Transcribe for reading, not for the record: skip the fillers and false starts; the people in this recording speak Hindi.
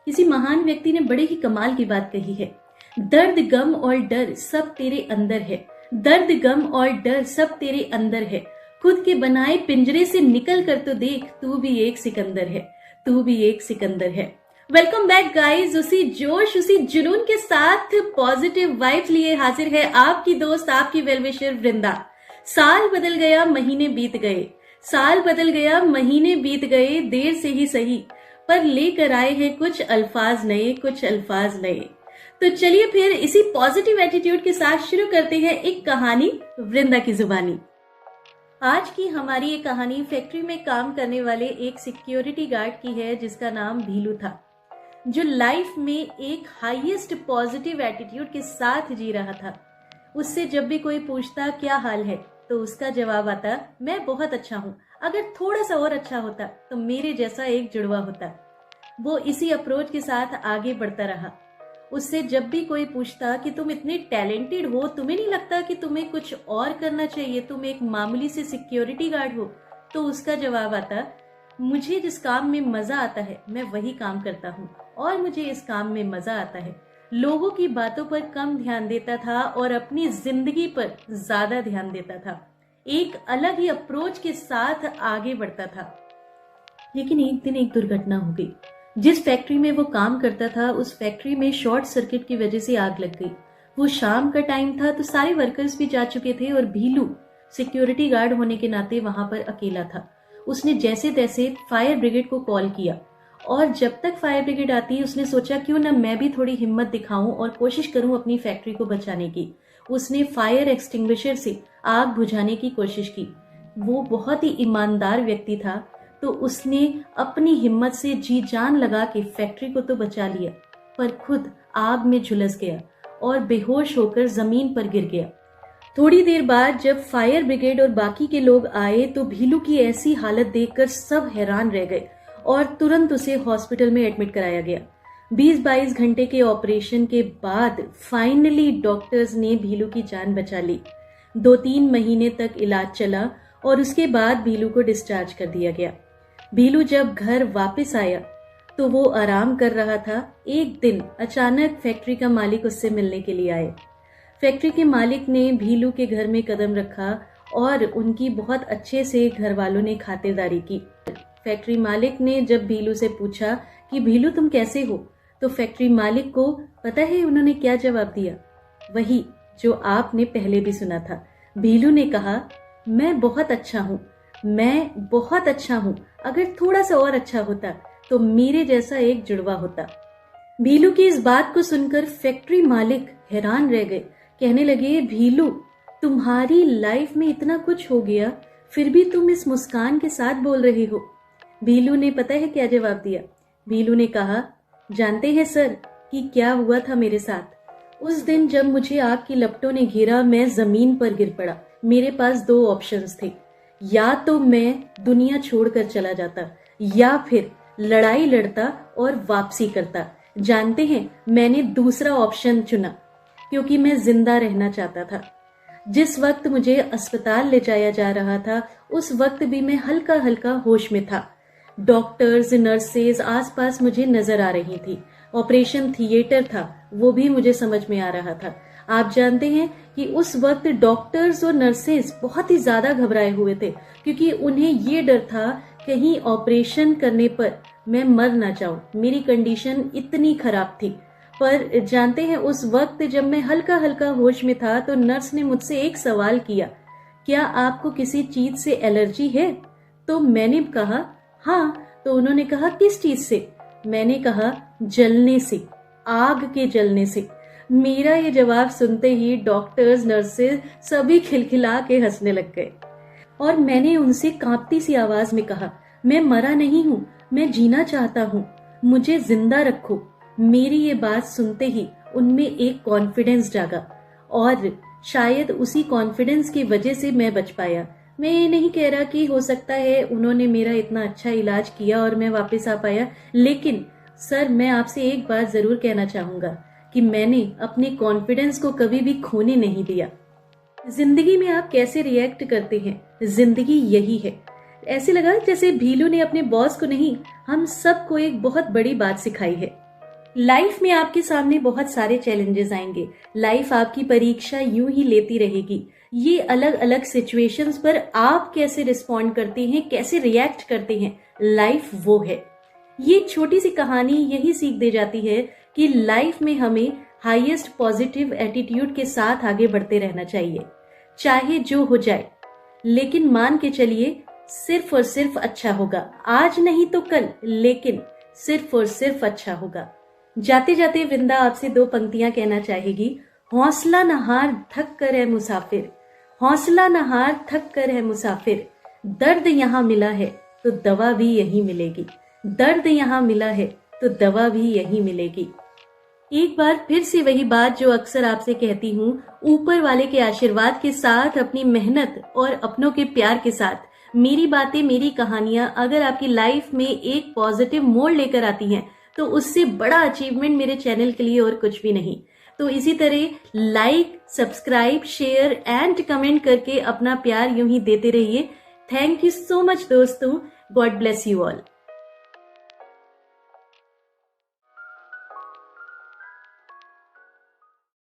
किसी महान व्यक्ति ने बड़े ही कमाल की बात कही है। दर्द, गम और डर सब तेरे अंदर है। दर्द, गम और डर सब तेरे अंदर है। खुद के बनाए पिंजरे से निकल कर तो देख, तू भी एक सिकंदर है। तू भी एक सिकंदर है। Welcome back guys. उसी जोश, उसी जुनून के साथ पॉजिटिव वाइब्स लिए हाजिर है आपकी दोस्त, आपकी वेलविशर वृंदा। साल बदल गया, महीने बीत गए। साल बदल गया, महीने बीत गए, देर से ही सही, पर लेकर आए हैं कुछ अल्फाज नए, कुछ अल्फाज नए। तो चलिए फिर इसी पॉजिटिव एटीट्यूड के साथ शुरू करते हैं एक कहानी वृंदा की जुबानी। आज की हमारी ये कहानी फैक्ट्री में काम करने वाले एक सिक्योरिटी गार्ड की है जिसका नाम भीलू था, जो लाइफ में एक हाईएस्ट पॉजिटिव एटीट्यूड के साथ जी रहा था। उससे जब भी कोई पूछता क्या हाल है तो उसका जवाब आता, मैं बहुत अच्छा हूँ, अगर थोड़ा सा और अच्छा होता तो मेरे जैसा एक जुड़वा होता। वो इसी अप्रोच के साथ आगे बढ़ता रहा। उससे जब भी कोई पूछता कि तुम इतने टैलेंटेड हो, तुम्हें नहीं लगता कि तुम्हें कुछ और करना चाहिए, तुम एक मामूली से सिक्योरिटी गार्ड हो, तो उसका जवाब आता, मुझे जिस काम में मजा आता है मैं वही काम करता हूँ और मुझे इस काम में मजा आता है। लोगों की बातों पर कम ध्यान देता था और अपनी जिंदगी पर ज्यादा ध्यान देता था। एक अलग ही अप्रोच के साथ आगे बढ़ता था। लेकिन एक दिन एक दुर्घटना हो गई। जिस फैक्ट्री में वो काम करता था उस फैक्ट्री में शॉर्ट सर्किट की वजह से आग लग गई। वो शाम का टाइम था तो सारे वर्कर्स भी जा चुके थे और भीलू सिक्योरिटी गार्ड होने के नाते वहां पर अकेला था। उसने जैसे तैसे फायर ब्रिगेड को कॉल किया और जब तक फायर ब्रिगेड आती उसने सोचा क्यों ना मैं भी थोड़ी हिम्मत दिखाऊं और कोशिश करूं अपनी फैक्ट्री को बचाने की। उसने फायर एक्सटिंग्विशर से आग बुझाने की कोशिश की। वो बहुत ही ईमानदार व्यक्ति था तो उसने अपनी हिम्मत से जी जान लगा के फैक्ट्री को तो बचा लिया, पर खुद आग में झुलस गया और बेहोश होकर जमीन पर गिर गया। थोड़ी देर बाद जब फायर ब्रिगेड और बाकी के लोग आए तो भीलू की ऐसी हालत देखकर सब हैरान रह गए और तुरंत उसे हॉस्पिटल में एडमिट कराया गया। 20-22 घंटे के ऑपरेशन के बाद फाइनली डॉक्टर्स ने भीलू की जान बचा ली। 2-3 महीने तक इलाज चला और उसके बाद भीलू को डिस्चार्ज कर दिया गया। भीलू जब घर वापस आया तो वो आराम कर रहा था। एक दिन अचानक फैक्ट्री का मालिक उससे मिलने के लिए आए। फैक्ट्री के मालिक ने भीलू के घर में कदम रखा और उनकी बहुत अच्छे से घर वालों ने खातिरदारी की। फैक्ट्री मालिक ने जब भीलू से पूछा कि भीलू तुम कैसे हो, तो फैक्ट्री मालिक को पता है उन्होंने क्या जवाब दिया? वही जो आपने पहले भी सुना था। भीलू ने कहा, मैं बहुत अच्छा हूँ, मैं बहुत अच्छा हूँ, अगर थोड़ा सा और अच्छा होता तो मेरे जैसा एक जुड़वा होता। भीलू की इस बात को सुनकर फैक्ट्री मालिक हैरान रह गए। कहने लगे, भीलू तुम्हारी लाइफ में इतना कुछ हो गया फिर भी तुम इस मुस्कान के साथ बोल रहे हो। भीलू ने पता है क्या जवाब दिया? भीलू ने कहा, जानते हैं सर कि क्या हुआ था मेरे साथ? उस दिन जब मुझे आग की लपटों ने घेरा मैं जमीन पर गिर पड़ा। मेरे पास 2 ऑप्शंस थे, या तो मैं दुनिया छोड़कर चला जाता या फिर लड़ाई लड़ता और वापसी करता। जानते हैं मैंने दूसरा ऑप्शन चुना क्योंकि मैं जिंदा रहना चाहता था। जिस वक्त मुझे अस्पताल ले जाया जा रहा था उस वक्त भी मैं हल्का हल्का होश में था। डॉक्टर्स, नर्सेज आसपास मुझे नजर आ रही थी। ऑपरेशन थिएटर था वो भी मुझे समझ में आ रहा था। आप जानते हैं कि उस वक्त डॉक्टर्स और नर्सेज बहुत ही ज्यादा घबराए हुए थे क्योंकि उन्हें ये डर था कहीं ऑपरेशन करने पर मैं मर ना जाऊं। मेरी कंडीशन इतनी खराब थी। पर जानते हैं उस वक्त जब मैं हल्का हल्का होश में था तो नर्स ने मुझसे एक सवाल किया, क्या आपको किसी चीज से एलर्जी है? तो मैंने कहा हाँ। तो उन्होंने कहा किस चीज से? मैंने कहा जलने से, आग के जलने से। मेरा ये जवाब सुनते ही डॉक्टर्स, नर्सेज सभी खिलखिला के हंसने लग गए और मैंने उनसे कांपती सी आवाज में कहा, मैं मरा नहीं हूँ, मैं जीना चाहता हूँ, मुझे जिंदा रखो। मेरी ये बात सुनते ही उनमें एक कॉन्फिडेंस जागा और शायद उसी कॉन्फिडेंस की वजह से मैं बच पाया। मैं ये नहीं कह रहा कि हो सकता है उन्होंने मेरा इतना अच्छा इलाज किया और मैं वापस आ पाया, लेकिन सर मैं आपसे एक बात जरूर कहना चाहूंगा कि मैंने अपने कॉन्फिडेंस को कभी भी खोने नहीं दिया। जिंदगी में आप कैसे रिएक्ट करते हैं, जिंदगी यही है। ऐसे लगा जैसे भीलू ने अपने बॉस को नहीं, हम सबको एक बहुत बड़ी बात सिखाई है। लाइफ में आपके सामने बहुत सारे चैलेंजेस आएंगे। लाइफ आपकी परीक्षा यूं ही लेती रहेगी। ये अलग अलग सिचुएशंस पर आप कैसे रिस्पॉन्ड करते हैं, कैसे रिएक्ट करते हैं, लाइफ वो है। ये छोटी सी कहानी यही सीख दे जाती है कि लाइफ में हमें हाईएस्ट पॉजिटिव एटीट्यूड के साथ आगे बढ़ते रहना चाहिए, चाहे जो हो जाए। लेकिन मान के चलिए, सिर्फ और सिर्फ अच्छा होगा। आज नहीं तो कल, लेकिन सिर्फ और सिर्फ अच्छा होगा। जाते जाते वृंदा आपसे 2 पंक्तियां कहना चाहेगी। हौसला न हार, थक कर है मुसाफिर। हौसला न हार, थक कर है मुसाफिर। दर्द यहाँ मिला है तो दवा भी यहीं मिलेगी। दर्द यहाँ मिला है तो दवा भी यहीं मिलेगी। एक बार फिर से वही बात जो अक्सर आपसे कहती हूँ, ऊपर वाले के आशीर्वाद के साथ, अपनी मेहनत और अपनों के प्यार के साथ, मेरी बातें, मेरी कहानियां अगर आपकी लाइफ में एक पॉजिटिव मोड़ लेकर आती हैं, तो उससे बड़ा अचीवमेंट मेरे चैनल के लिए और कुछ भी नहीं। तो इसी तरह like, subscribe, share and comment करके अपना प्यार यूं ही देते रहिए। थैंक यू सो मच दोस्तों। God bless you all.